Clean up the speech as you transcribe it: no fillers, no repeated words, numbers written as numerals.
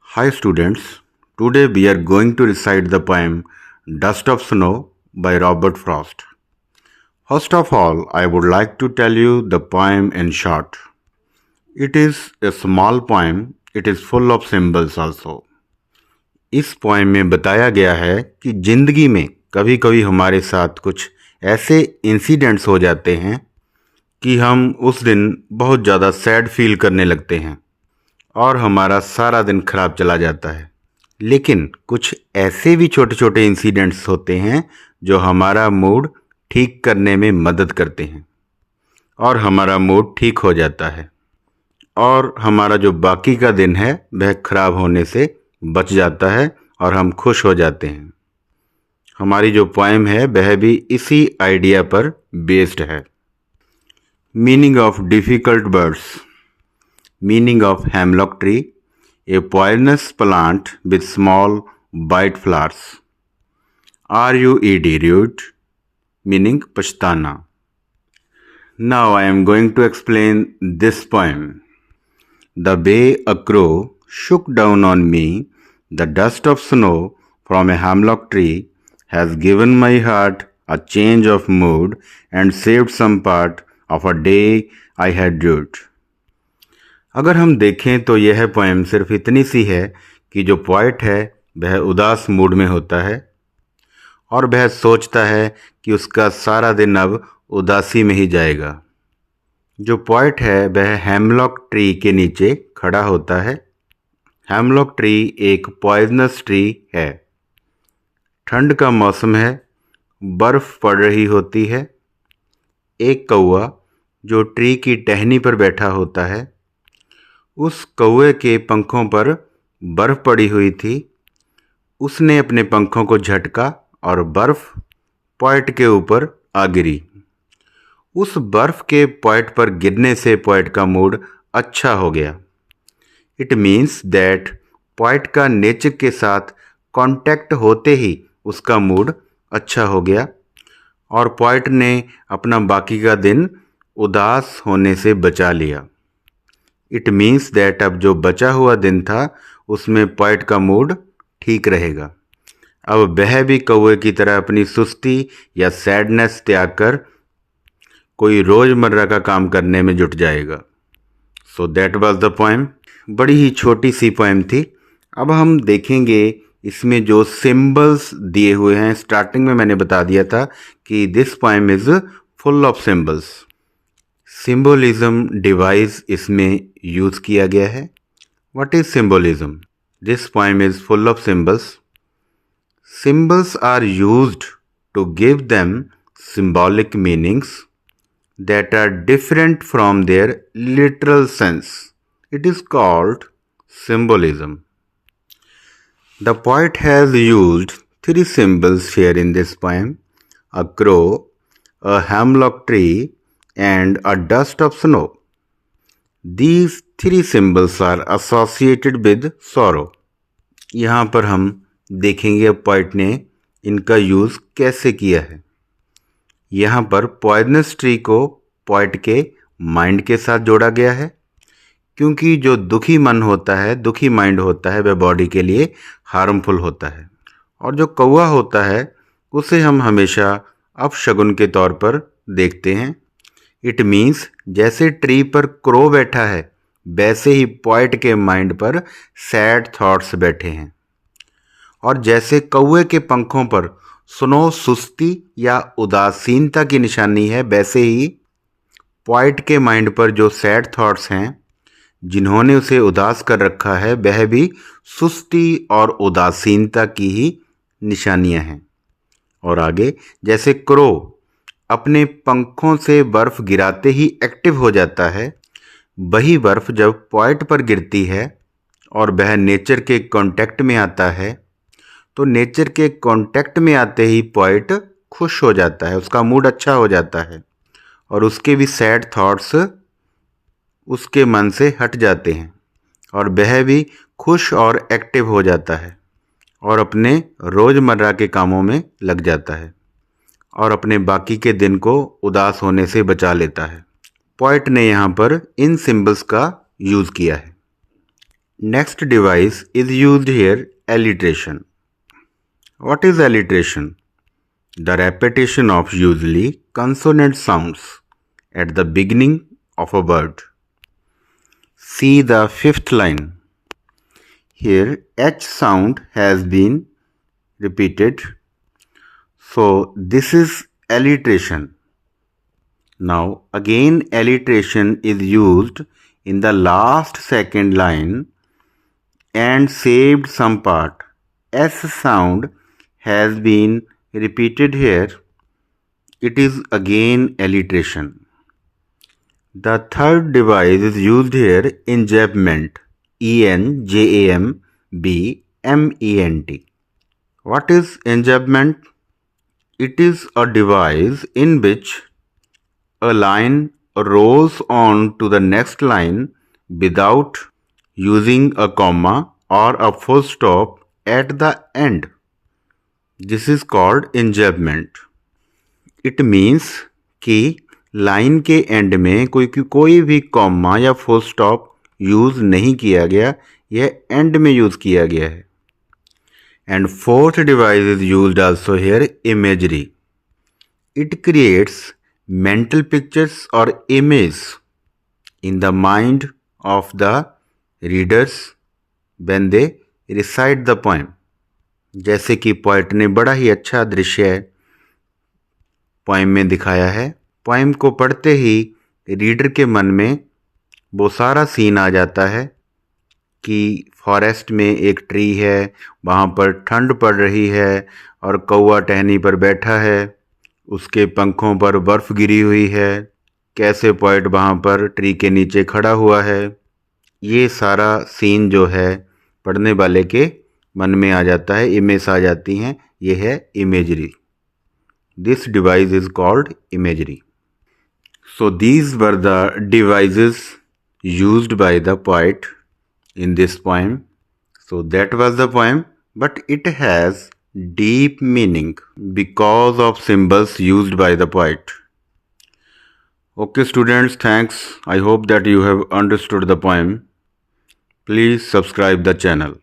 Hi students, today we are going to recite the poem Dust of Snow by Robert Frost. First of all, I would like to tell you the poem in short. It is a small poem, it is full of symbols also. इस poem में बताया गया है कि ज़िंदगी में कभी कभी हमारे साथ कुछ ऐसे इंसिडेंट्स हो जाते हैं कि हम उस दिन बहुत ज़्यादा सैड फील करने लगते हैं और हमारा सारा दिन खराब चला जाता है। लेकिन कुछ ऐसे भी छोटे छोटे इंसिडेंट्स होते हैं जो हमारा मूड ठीक करने में मदद करते हैं और हमारा मूड ठीक हो जाता है और हमारा जो बाकी का दिन है वह खराब होने से बच जाता है और हम खुश हो जाते हैं। हमारी जो पोएम है वह भी इसी आइडिया पर बेस्ड है। Meaning of difficult birds. Meaning of hemlock tree, a poisonous plant with small white flowers. RUED, root, meaning pachhtana. Now I am going to explain this poem. The way a crow shook down on me the dust of snow from a hemlock tree has given my heart a change of mood and saved some part of a day I had due. अगर हम देखें तो यह poem सिर्फ इतनी सी है कि जो पोएट है वह उदास मूड में होता है और वह सोचता है कि उसका सारा दिन अब उदासी में ही जाएगा। जो पोएट है वह हेमलॉक ट्री के नीचे खड़ा होता है। हेमलॉक ट्री एक पॉइजनस ट्री है। ठंड का मौसम है, बर्फ़ पड़ रही होती है। एक कौवा जो ट्री की टहनी पर बैठा होता है, उस कौवे के पंखों पर बर्फ़ पड़ी हुई थी। उसने अपने पंखों को झटका और बर्फ़ पोएट के ऊपर आ गिरी। उस बर्फ़ के पोएट पर गिरने से पोएट का मूड अच्छा हो गया। इट मीन्स दैट पोएट का नेचर के साथ कांटेक्ट होते ही उसका मूड अच्छा हो गया और पोएट ने अपना बाकी का दिन उदास होने से बचा लिया। इट मीन्स दैट अब जो बचा हुआ दिन था उसमें पोएट का मूड ठीक रहेगा। अब वह भी कौवे की तरह अपनी सुस्ती या सैडनेस त्याग कर कोई रोज़मर्रा का काम करने में जुट जाएगा। So that was the poem. बड़ी ही छोटी सी पोएम थी। अब हम देखेंगे इसमें जो सिंबल्स दिए हुए हैं। स्टार्टिंग में मैंने बता दिया था कि this poem is full of symbols. Symbolism device इसमें यूज़ किया गया है। What is symbolism? This poem is full of symbols. Symbols are used to give them symbolic meanings that are different from their literal sense. It is called symbolism. The poet has used three symbols here in this poem: a crow, a hemlock tree, and a dust of snow. These three symbols are associated with sorrow. यहाँ पर हम देखेंगे अब poet ने इनका use कैसे किया है। यहाँ पर पॉइजनस ट्री को पोएट के माइंड के साथ जोड़ा गया है, क्योंकि जो दुखी मन होता है, दुखी माइंड होता है, वह बॉडी के लिए हार्मफुल होता है। और जो कौवा होता है उसे हम हमेशा अपशगुन के तौर पर देखते हैं। इट मीन्स जैसे ट्री पर क्रो बैठा है वैसे ही पोएट के माइंड पर सैड थॉट्स बैठे हैं। और जैसे कौवे के पंखों पर स्नो सुस्ती या उदासीनता की निशानी है, वैसे ही पोएट के माइंड पर जो सैड थॉट्स हैं जिन्होंने उसे उदास कर रखा है वह भी सुस्ती और उदासीनता की ही निशानियां हैं। और आगे जैसे क्रो अपने पंखों से बर्फ़ गिराते ही एक्टिव हो जाता है, वही बर्फ़ जब पोएट पर गिरती है और वह नेचर के कांटेक्ट में आता है तो नेचर के कांटेक्ट में आते ही पोएट खुश हो जाता है, उसका मूड अच्छा हो जाता है और उसके भी सैड थॉट्स उसके मन से हट जाते हैं और वह भी खुश और एक्टिव हो जाता है और अपने रोज़मर्रा के कामों में लग जाता है और अपने बाकी के दिन को उदास होने से बचा लेता है। पोएट ने यहाँ पर इन सिंबल्स का यूज़ किया है। Next device is used here, alliteration. What is alliteration? The repetition of usually consonant sounds at the beginning of a word. See the fifth line. Here H sound has been repeated. So this is alliteration. Now again alliteration is used in the last second line and saved some part. S sound has been repeated here. It is again alliteration. The third device is used here, enjambment. E-N-J-A-M-B-M-E-N-T. What is enjambment? It is a device in which a line rolls on to the next line without using a comma or a full stop at the end. This is called enjambment. It means कि line के and में कोई भी comma या full stop use नहीं किया गया, यह एंड में यूज किया गया है. And fourth device is used also here, imagery. It creates mental pictures or images in the mind of the readers when they recite the poem. जैसे कि पोएट ने बड़ा ही अच्छा दृश्य पोएम में दिखाया है. पोएम को पढ़ते ही रीडर के मन में वो सारा सीन आ जाता है कि फॉरेस्ट में एक ट्री है, वहाँ पर ठंड पड़ रही है और कौवा टहनी पर बैठा है, उसके पंखों पर बर्फ़ गिरी हुई है, कैसे पोएट वहाँ पर ट्री के नीचे खड़ा हुआ है. ये सारा सीन जो है पढ़ने वाले के मन में आ जाता है, इमेज आ जाती हैं. ये है imagery. This device is called imagery. So these were the devices used by the poet in this poem. So that was the poem, but it has deep meaning because of symbols used by the poet. Okay students, thanks. I hope that you have understood the poem. Please subscribe the channel.